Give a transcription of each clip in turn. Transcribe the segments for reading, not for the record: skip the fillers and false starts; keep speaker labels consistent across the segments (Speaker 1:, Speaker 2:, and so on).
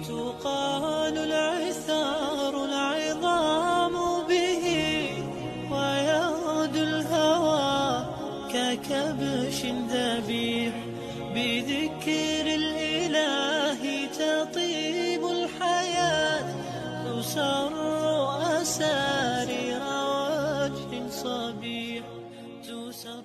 Speaker 1: تقال العثار العظام به ويغدو الهوى ككبش ذبيح بذكر الإله تطيب الحياة تسر أسارير وجه صبيح تسر.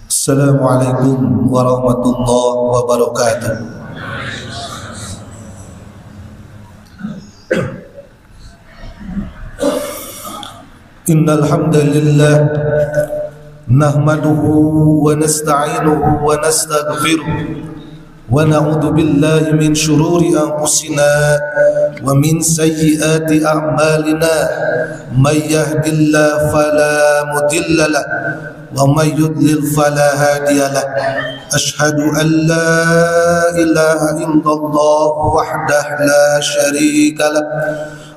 Speaker 2: Assalamualaikum warahmatullahi wabarakatuh. Innal hamdalillah nahmaduhu wa nasta'inuhu wa nastaghfiruh wa na'udzu billahi min shururi anfusina wa min sayyiati a'malina may yahdihillahu fala mudilla lahu wa may yudlil fala hadiya lahu. Ashhadu an la ilaha illallah wahdahu la syarika lahu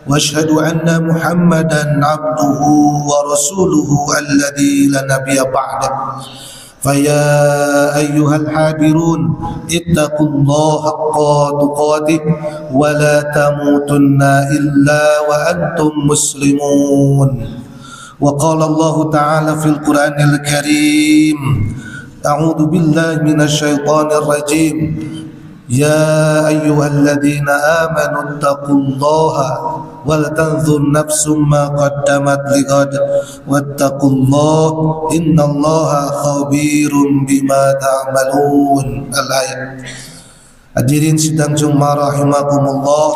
Speaker 2: wa ashhadu anna Muhammadan abduhu wa rasuluhu alladzi la nabiyya ba'dahu. فيا أيها الحاضرون اتقوا الله حق تقاته ولا تموتن إلا وأنتم مسلمون. وقال الله تعالى في القرآن الكريم أعوذ بالله من الشيطان الرجيم يا أيها الذين آمنوا اتقوا الله ولتنظر نفس ما قدمت لغد واتقوا الله إن الله خبير بما تعملون. Al-ayat. Hadirin sidang Jumat rahimakumullah,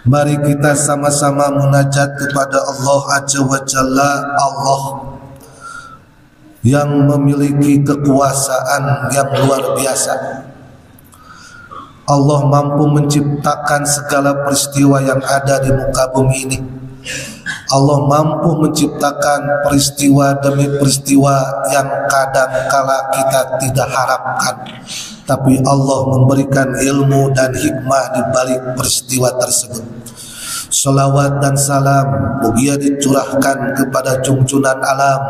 Speaker 2: mari kita sama-sama munajat kepada Allah Azza wa Jalla, Allah yang memiliki kekuasaan yang luar biasa. Allah mampu menciptakan segala peristiwa yang ada di muka bumi ini. Allah mampu menciptakan peristiwa demi peristiwa yang kadang-kala kita tidak harapkan, tapi Allah memberikan ilmu dan hikmah di balik peristiwa tersebut. Salawat dan salam mugia dicurahkan kepada junjungan alam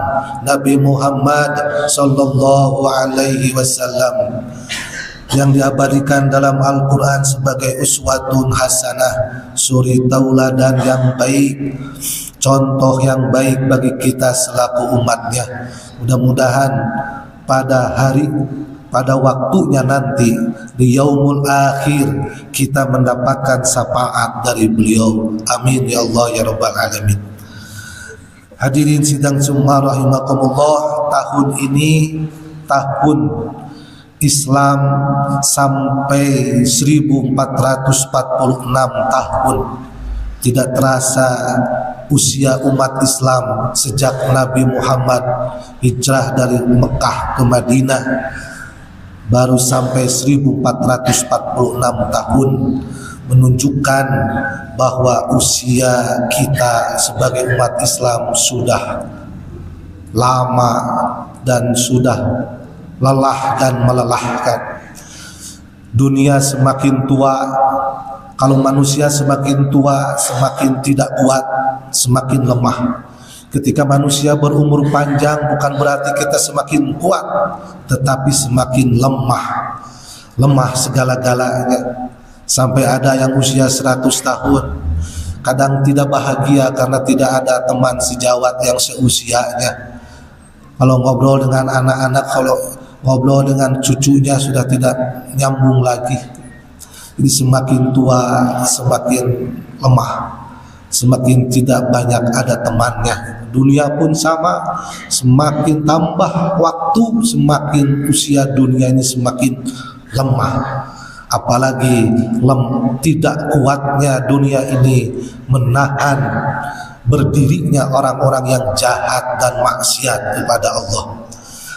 Speaker 2: Nabi Muhammad sallallahu alaihi wasallam yang diabadikan dalam Al-Quran sebagai uswatun hasanah, suri tauladan yang baik, contoh yang baik bagi kita selaku umatnya. Mudah-mudahan pada waktunya nanti di yaumul akhir kita mendapatkan syafaat dari beliau. Amin ya Allah ya Rabbal Alamin. Hadirin sidang Jumat rahimakumullah, tahun ini tahun Islam sampai 1446 tahun. Tidak terasa usia umat Islam sejak Nabi Muhammad hijrah dari Mekah ke Madinah baru sampai 1446 tahun, menunjukkan bahwa usia kita sebagai umat Islam sudah lama dan sudah lelah dan melelahkan. Dunia semakin tua, kalau manusia semakin tua semakin tidak kuat, semakin lemah. Ketika manusia berumur panjang bukan berarti kita semakin kuat, tetapi semakin lemah. Lemah segala-galanya. Sampai ada yang usia 100 tahun kadang tidak bahagia karena tidak ada teman sejawat yang seusianya. Kalau ngobrol dengan anak-anak, kalau ngobrol dengan cucunya sudah tidak nyambung lagi. Jadi semakin tua semakin lemah, semakin tidak banyak ada temannya. Dunia pun sama, semakin tambah waktu semakin usia dunia ini semakin lemah. Apalagi tidak kuatnya dunia ini menahan berdirinya orang-orang yang jahat dan maksiat kepada Allah.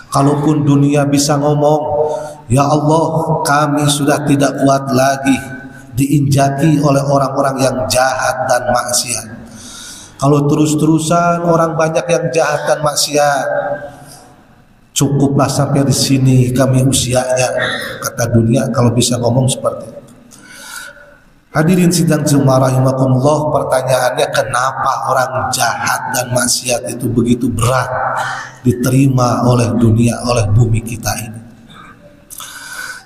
Speaker 2: Kalaupun dunia bisa ngomong, ya Allah, kami sudah tidak kuat lagi diinjaki oleh orang-orang yang jahat dan maksiat. Kalau terus-terusan orang banyak yang jahat dan maksiat, cukuplah sampai di sini kami usianya, kata dunia kalau bisa ngomong seperti itu. Hadirin sidang Jumat rahimakumullah, pertanyaannya kenapa orang jahat dan maksiat itu begitu berat diterima oleh dunia, oleh bumi kita ini?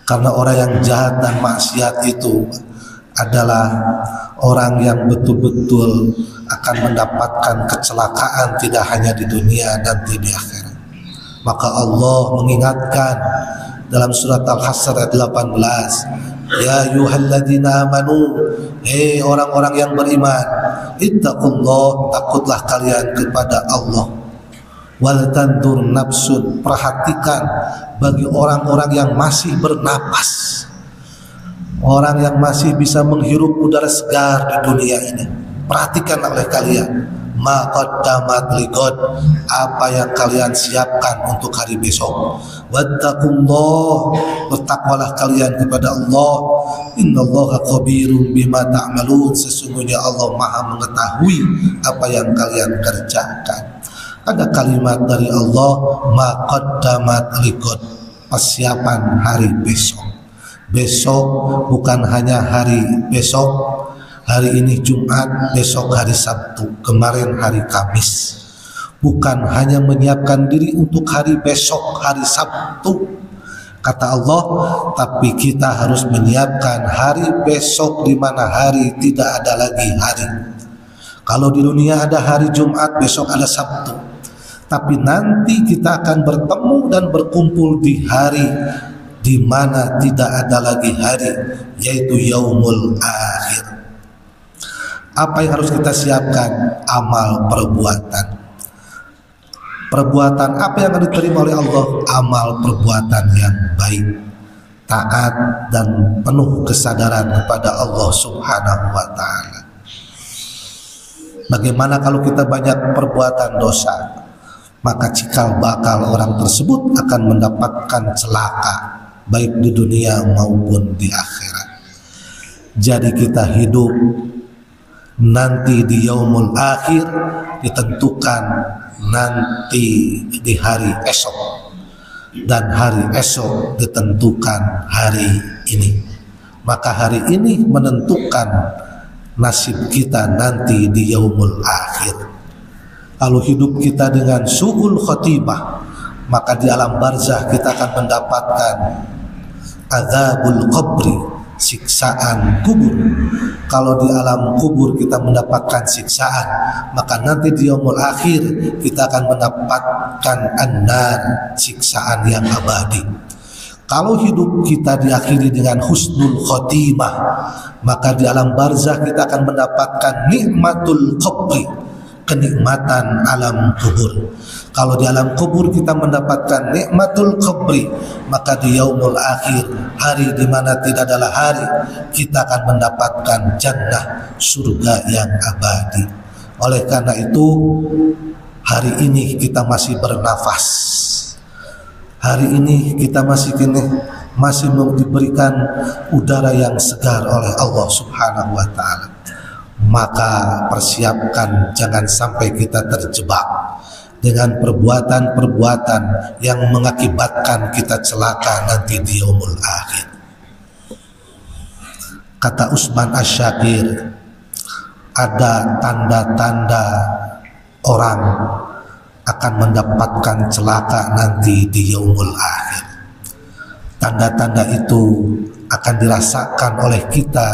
Speaker 2: Karena orang yang jahat dan maksiat itu adalah orang yang betul-betul akan mendapatkan kecelakaan tidak hanya di dunia dan di akhirat. Maka Allah mengingatkan dalam surat Al-Hasr ayat 18, ya ayyuhalladzina amanu, hei orang-orang yang beriman, ittaqullah, takutlah kalian kepada Allah, wal tandur nafsun, perhatikan bagi orang-orang yang masih bernapas, orang yang masih bisa menghirup udara segar di dunia ini. Perhatikan oleh kalian, ma qaddamat liqad, apa yang kalian siapkan untuk hari besok. Wattaqullah, bertakwalah kalian kepada Allah. Innallaha khabirum bima ta'malun, sesungguhnya Allah Maha mengetahui apa yang kalian kerjakan. Ada kalimat dari Allah, ma qaddamat liqad, persiapan hari besok. Besok bukan hanya hari besok, hari ini Jumat, besok hari Sabtu, kemarin hari Kamis. Bukan hanya menyiapkan diri untuk hari besok, hari Sabtu, kata Allah, tapi kita harus menyiapkan hari besok di mana hari tidak ada lagi hari. Kalau di dunia ada hari Jumat, besok ada Sabtu, tapi nanti kita akan bertemu dan berkumpul di hari di mana tidak ada lagi hari, yaitu yaumul akhir. Apa yang harus kita siapkan? Amal perbuatan. Perbuatan apa yang akan diterima oleh Allah? Amal perbuatan yang baik, taat dan penuh kesadaran kepada Allah Subhanahu wa ta'ala. Bagaimana kalau kita banyak perbuatan dosa? Maka cikal bakal orang tersebut akan mendapatkan celaka, baik di dunia maupun di akhirat. Jadi kita hidup nanti di yaumul akhir ditentukan nanti di hari esok, dan hari esok ditentukan hari ini. Maka hari ini menentukan nasib kita nanti di yaumul akhir. Kalau hidup kita dengan su'ul khotimah, maka di alam barzah kita akan mendapatkan azabul qabri, siksaan kubur. Kalau di alam kubur kita mendapatkan siksaan, maka nanti di yaumul akhir kita akan mendapatkan an-nar, siksaan yang abadi. Kalau hidup kita diakhiri dengan husnul khotimah, maka di alam barzah kita akan mendapatkan nikmatul qabri, kenikmatan alam kubur. Kalau di alam kubur kita mendapatkan nikmatul qabri, maka di yaumul akhir, hari di mana tidak adalah hari, kita akan mendapatkan jannah, surga yang abadi. Oleh karena itu, hari ini kita masih bernafas, hari ini kita masih diberikan udara yang segar oleh Allah Subhanahu wa ta'ala. Maka persiapkan jangan sampai kita terjebak dengan perbuatan-perbuatan yang mengakibatkan kita celaka nanti di yaumul akhir. Kata Utsman Asy-Syakir, ada tanda-tanda orang akan mendapatkan celaka nanti di yaumul akhir. Tanda-tanda itu akan dirasakan oleh kita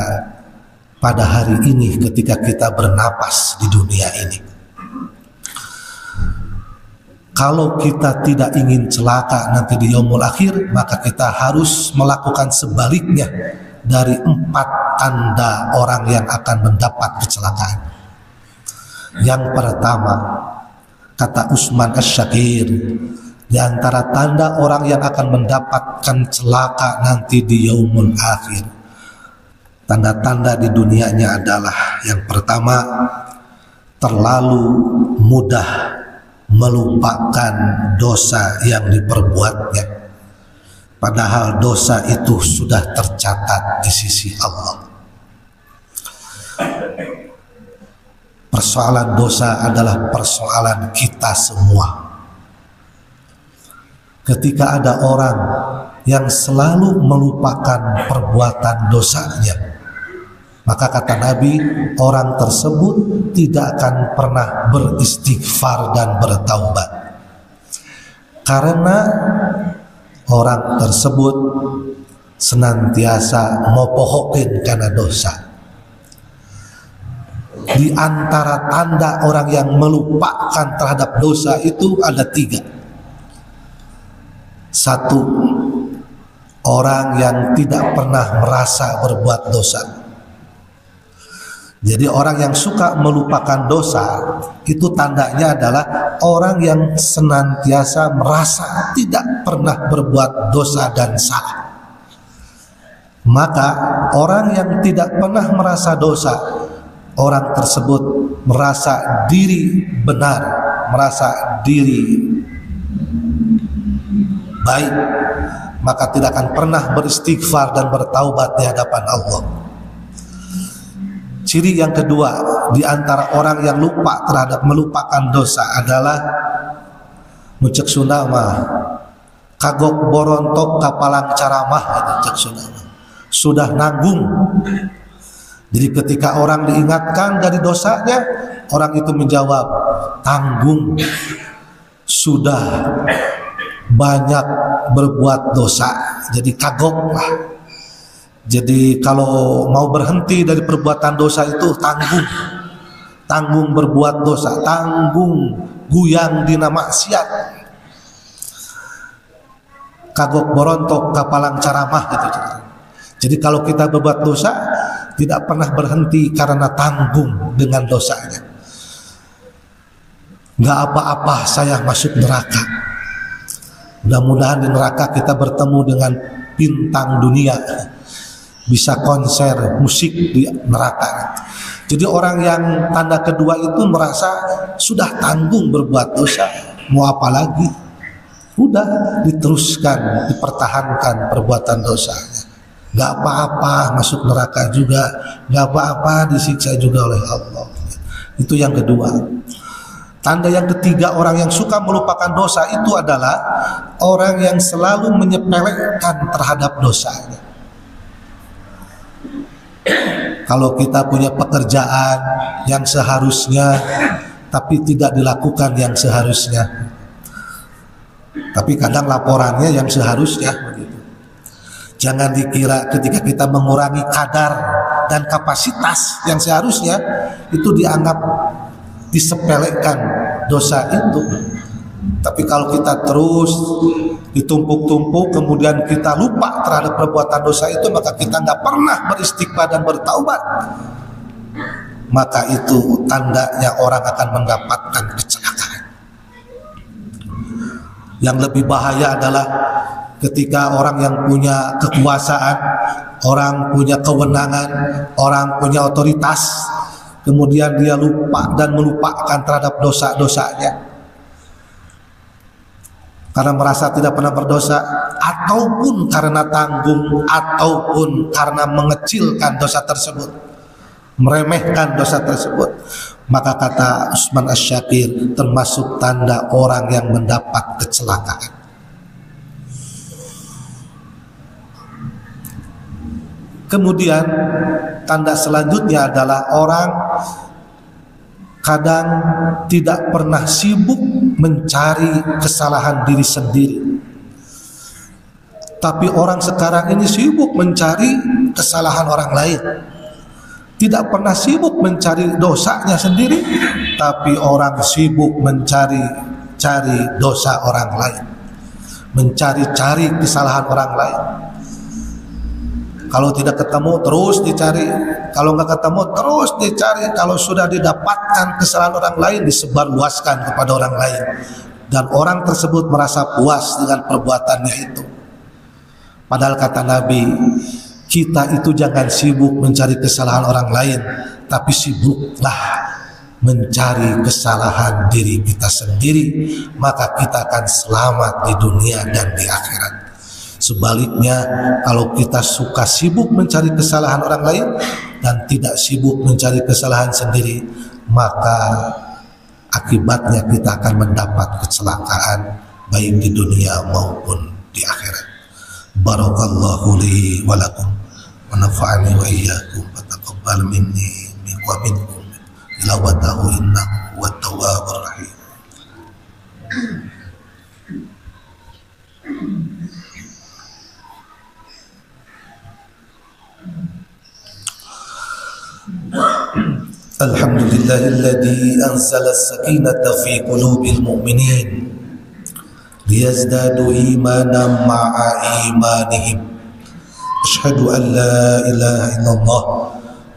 Speaker 2: pada hari ini ketika kita bernapas di dunia ini. Kalau kita tidak ingin celaka nanti di yaumul akhir, maka kita harus melakukan sebaliknya dari 4 tanda orang yang akan mendapat kecelakaan. Yang pertama, kata Utsman Asy-Syakir, di antara tanda orang yang akan mendapatkan celaka nanti di yaumul akhir, tanda-tanda di dunianya adalah yang pertama, terlalu mudah melupakan dosa yang diperbuatnya, padahal dosa itu sudah tercatat di sisi Allah. Persoalan dosa adalah persoalan kita semua. ketika ada orang yang selalu melupakan perbuatan dosanya, maka kata Nabi, orang tersebut tidak akan pernah beristighfar dan bertaubat, karena orang tersebut senantiasa mopohokin karena dosa. Di antara tanda orang yang melupakan terhadap dosa itu ada 3. 1, orang yang tidak pernah merasa berbuat dosa. Jadi orang yang suka melupakan dosa itu tandanya adalah orang yang senantiasa merasa tidak pernah berbuat dosa dan salah. Maka orang yang tidak pernah merasa dosa, orang tersebut merasa diri benar, merasa diri baik, maka tidak akan pernah beristighfar dan bertaubat di hadapan Allah. Ciri yang kedua di antara orang yang lupa terhadap melupakan dosa adalah mucek Sunda mah kagok borontok kapalang caramah, itu cek Sunda mah sudah nanggung. Jadi ketika orang diingatkan dari dosanya, orang itu menjawab tanggung, sudah banyak berbuat dosa, jadi kagok lah. Jadi kalau mau berhenti dari perbuatan dosa itu tanggung berbuat dosa, tanggung guyang dina maksiat, kagok borontok kapalang caramah gitu. Jadi kalau kita berbuat dosa tidak pernah berhenti karena tanggung dengan dosanya. Gak apa-apa saya masuk neraka. Mudah-mudahan di neraka kita bertemu dengan bintang dunia, bisa konser musik di neraka. Jadi orang yang tanda kedua itu merasa sudah tanggung berbuat dosa, mau apa lagi? Udah diteruskan, dipertahankan perbuatan dosanya. Gak apa-apa masuk neraka juga, gak apa-apa disiksa juga oleh Allah. Itu yang kedua. Tanda yang ketiga orang yang suka melupakan dosa itu adalah orang yang selalu menyepelekan terhadap dosanya. Kalau kita punya pekerjaan yang seharusnya tapi tidak dilakukan yang seharusnya, tapi kadang laporannya yang seharusnya begitu. Jangan dikira ketika kita mengurangi kadar dan kapasitas yang seharusnya itu dianggap disepelekan dosa itu. Tapi kalau kita terus ditumpuk-tumpuk kemudian kita lupa terhadap perbuatan dosa itu, maka kita nggak pernah beristighfar dan bertaubat, maka itu tandanya orang akan mendapatkan kecelakaan. Yang lebih bahaya adalah ketika orang yang punya kekuasaan, orang punya kewenangan, orang punya otoritas, kemudian dia lupa dan melupakan terhadap dosa-dosanya karena merasa tidak pernah berdosa, ataupun karena tanggung, ataupun karena mengecilkan dosa tersebut, meremehkan dosa tersebut, maka kata Utsman Asy-Syakir termasuk tanda orang yang mendapat kecelakaan. Kemudian tanda selanjutnya adalah orang kadang tidak pernah sibuk mencari kesalahan diri sendiri, tapi orang sekarang ini sibuk mencari kesalahan orang lain. Tidak pernah sibuk mencari dosanya sendiri, tapi orang sibuk mencari dosa orang lain, mencari kesalahan orang lain. Kalau tidak ketemu terus dicari, kalau nggak ketemu terus dicari, kalau sudah didapatkan kesalahan orang lain disebarluaskan kepada orang lain, dan orang tersebut merasa puas dengan perbuatannya itu. Padahal kata Nabi, kita itu jangan sibuk mencari kesalahan orang lain, tapi sibuklah mencari kesalahan diri kita sendiri, maka kita akan selamat di dunia dan di akhirat. Sebaliknya, kalau kita suka sibuk mencari kesalahan orang lain dan tidak sibuk mencari kesalahan sendiri, maka akibatnya kita akan mendapat kecelakaan baik di dunia maupun di akhirat. Barakallahu li wa lakum wa nafa'ani wa iyyakum wa taqabbal minni wa minkum tilawatahu innahu wat tawwabur rahim. Alhamdulillahilladzi anzala as-sakinata fi qulubil mu'minin liyazdadu imanan ma'a imanihim. Asyhadu an la ilaha illallah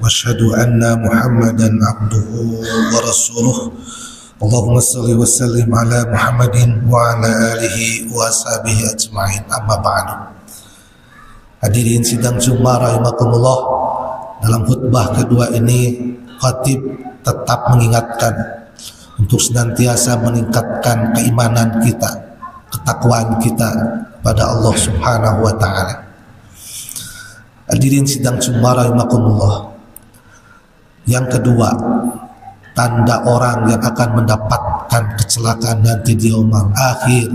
Speaker 2: wa asyhadu anna Muhammadan abduhu wa rasuluh. Allahumma shalli wa sallim ala Muhammadin wa ala alihi wa ashabihi ajma'in. Amma ba'du. Hadirin sidang Jumat rahimakumullah, dalam khutbah kedua ini khatib tetap mengingatkan untuk senantiasa meningkatkan keimanan kita, ketakwaan kita pada Allah Subhanahu wa taala. Hadirin sidang Jumat rahimakumullah. Yang kedua, tanda orang yang akan mendapatkan kecelakaan nanti di yaumul akhir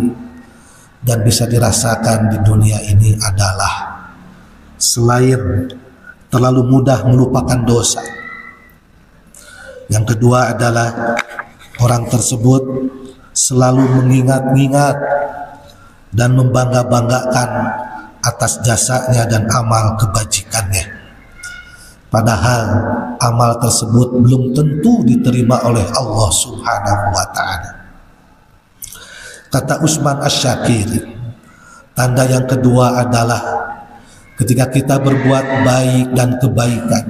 Speaker 2: dan bisa dirasakan di dunia ini adalah selain terlalu mudah melupakan dosa, yang kedua adalah orang tersebut selalu mengingat-ingat dan membangga-banggakan atas jasanya dan amal kebajikannya. Padahal amal tersebut belum tentu diterima oleh Allah Subhanahu wa taala. Kata Utsman Asy-Syakiri, tanda yang kedua adalah ketika kita berbuat baik dan kebaikan,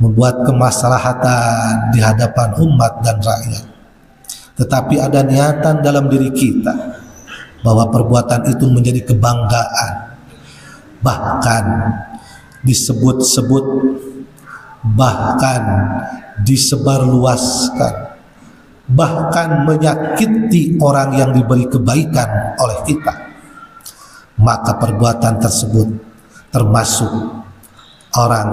Speaker 2: membuat kemaslahatan di hadapan umat dan rakyat, tetapi ada niatan dalam diri kita bahwa perbuatan itu menjadi kebanggaan, bahkan disebut-sebut, bahkan disebarluaskan, bahkan menyakiti orang yang diberi kebaikan oleh kita, maka perbuatan tersebut termasuk orang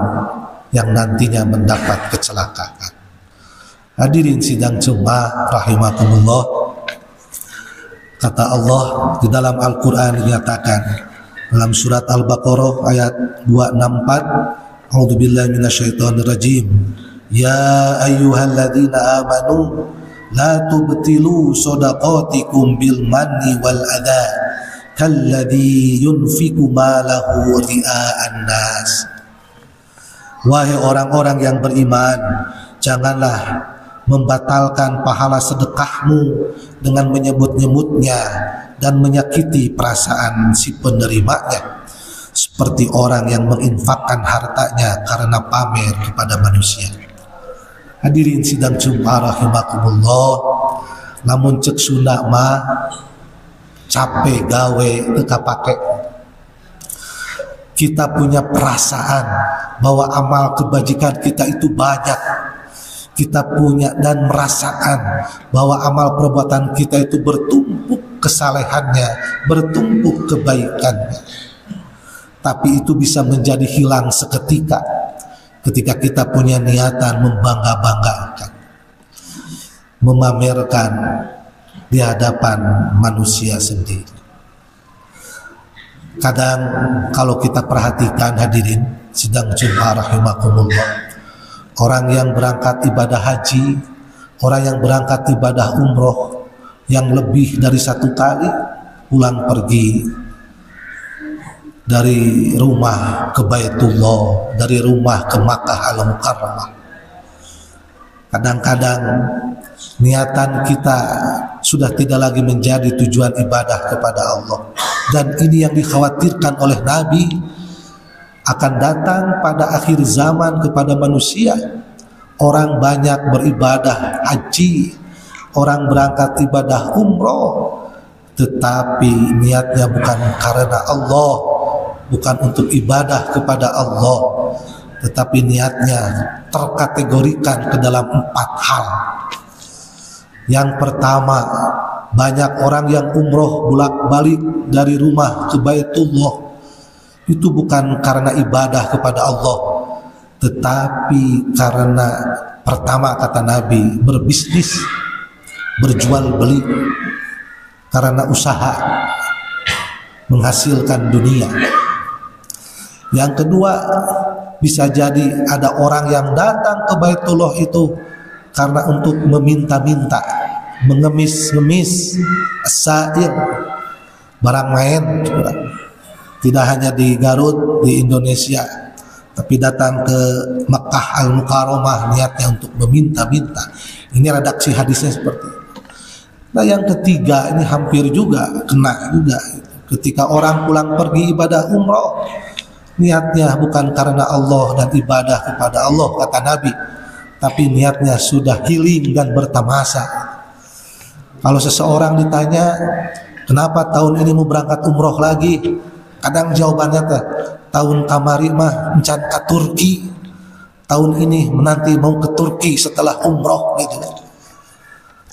Speaker 2: yang nantinya mendapat kecelakaan. Hadirin sidang Jumat rahimakumullah, kata Allah di dalam Al-Quran dinyatakan dalam surat Al-Baqarah ayat 264, A'udzubillahi minasyaitonirrajim, ya ayyuhalladzina amanu la tubtilu shadaqatikum bil manni wal adha kalladzi yunfiqu malahu ria'an nas. Wahai orang-orang yang beriman, janganlah membatalkan pahala sedekahmu dengan menyebut-nyebutnya dan menyakiti perasaan si penerimanya, seperti orang yang menginfakkan hartanya karena pamer kepada manusia. Hadirin sidang Jumat rahimakumullah, lamun cek Sunda mah capek gawe teka pake. Kita punya perasaan bahwa amal kebajikan kita itu banyak. Kita punya dan merasakan bahwa amal perbuatan kita itu bertumpuk kesalehannya, bertumpuk kebaikannya. Tapi itu bisa menjadi hilang seketika ketika kita punya niatan membangga-banggakan, memamerkan di hadapan manusia sendiri. Kadang kalau kita perhatikan hadirin sidang Jumat rahimakumullah, orang yang berangkat ibadah haji, orang yang berangkat ibadah umroh yang lebih dari satu kali pulang pergi dari rumah ke Baitullah, dari rumah ke Makkah Al-Mukarramah. Kadang-kadang niatan kita sudah tidak lagi menjadi tujuan ibadah kepada Allah. Dan ini yang dikhawatirkan oleh Nabi akan datang pada akhir zaman kepada manusia. Orang banyak beribadah haji, orang berangkat ibadah umroh, tetapi niatnya bukan karena Allah, bukan untuk ibadah kepada Allah, tetapi niatnya terkategorikan ke dalam 4 hal. Yang pertama, banyak orang yang umroh bolak-balik dari rumah ke Baitullah itu bukan karena ibadah kepada Allah, tetapi karena pertama kata Nabi berbisnis, berjual beli. karena usaha menghasilkan dunia. Yang kedua, bisa jadi ada orang yang datang ke Baitullah itu karena untuk meminta-minta, mengemis-ngemis, sair, barang main. Tidak hanya di Garut, di Indonesia, tapi datang ke Makkah Al-Mukarramah niatnya untuk meminta-minta. Ini redaksi hadisnya seperti itu. Nah yang ketiga ini hampir juga kena juga. Ketika orang pulang pergi ibadah umroh, niatnya bukan karena Allah dan ibadah kepada Allah kata Nabi, tapi niatnya sudah healing dan bertamasa. Kalau seseorang ditanya, kenapa tahun ini mau berangkat umroh lagi? Kadang jawabannya tahun kamari mah encan ke Turki, tahun ini menanti mau ke Turki setelah umroh gitu.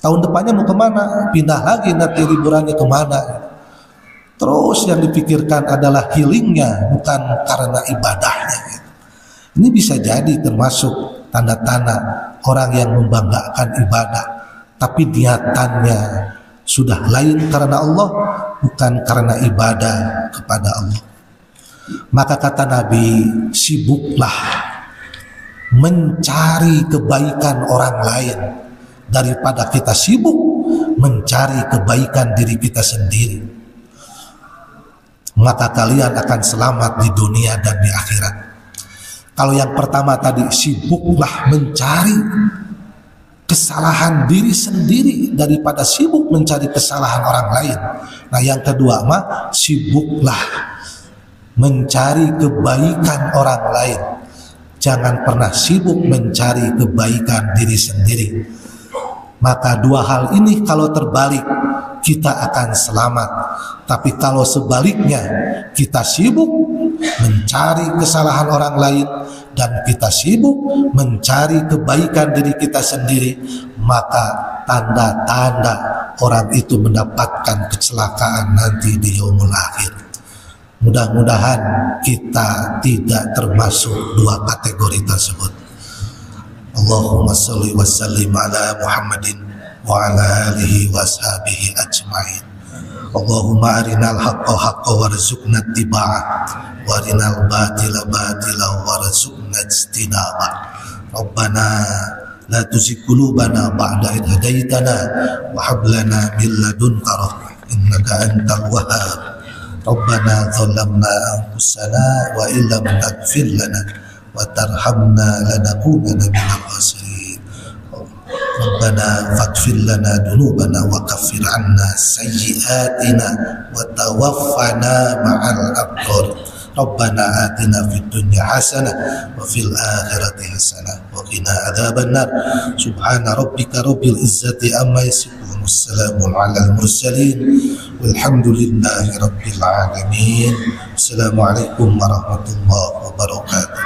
Speaker 2: Tahun depannya mau kemana? Pindah lagi nanti liburannya kemana? Terus yang dipikirkan adalah healingnya, bukan karena ibadahnya. Ini bisa jadi termasuk tanda-tanda orang yang membanggakan ibadah, tapi niatannya sudah lain karena Allah, bukan karena ibadah kepada Allah. Maka kata Nabi, sibuklah mencari kebaikan orang lain daripada kita sibuk mencari kebaikan diri kita sendiri. Maka kalian akan selamat di dunia dan di akhirat. Kalau yang pertama tadi, sibuklah mencari kesalahan diri sendiri daripada sibuk mencari kesalahan orang lain. Nah yang kedua mah, sibuklah mencari kebaikan orang lain. Jangan pernah sibuk mencari kebaikan diri sendiri. Maka dua hal ini kalau terbalik, kita akan selamat. Tapi kalau sebaliknya, kita sibuk mencari kesalahan orang lain dan kita sibuk mencari kebaikan diri kita sendiri, maka tanda-tanda orang itu mendapatkan kecelakaan nanti di yaumul akhir. Mudah-mudahan kita tidak termasuk dua kategori tersebut. Allahumma salli wa sallim ala Muhammadin wa ala alihi wa ashabihi ajma'in. Allahumma arinal haqqa haqqa warzuqna ittiba'ah wa arinal batila batila warzuqna ijtinabah. Rabbana la tuzigh qulubana ba'da idh hadaitana wa hab lana min ladunka rahmah innaka antal wahhab. Rabbana zalamna anfusana wa illam taghfir lana wa tarhamna lanakunanna minal khasirin. Rabbana faghfir lana dhunubana wa kaffir 'anna sayyi'atina wa tawaffana ma'al abrar. Rabbana atina fid dunya hasanah wa fil akhirati hasanah wa qina adzabannar. Subhana rabbika rabbil izzati amma yasifun, wassalamun 'alal mursalin walhamdulillahi rabbil alamin. Assalamualaikum warahmatullahi wabarakatuh.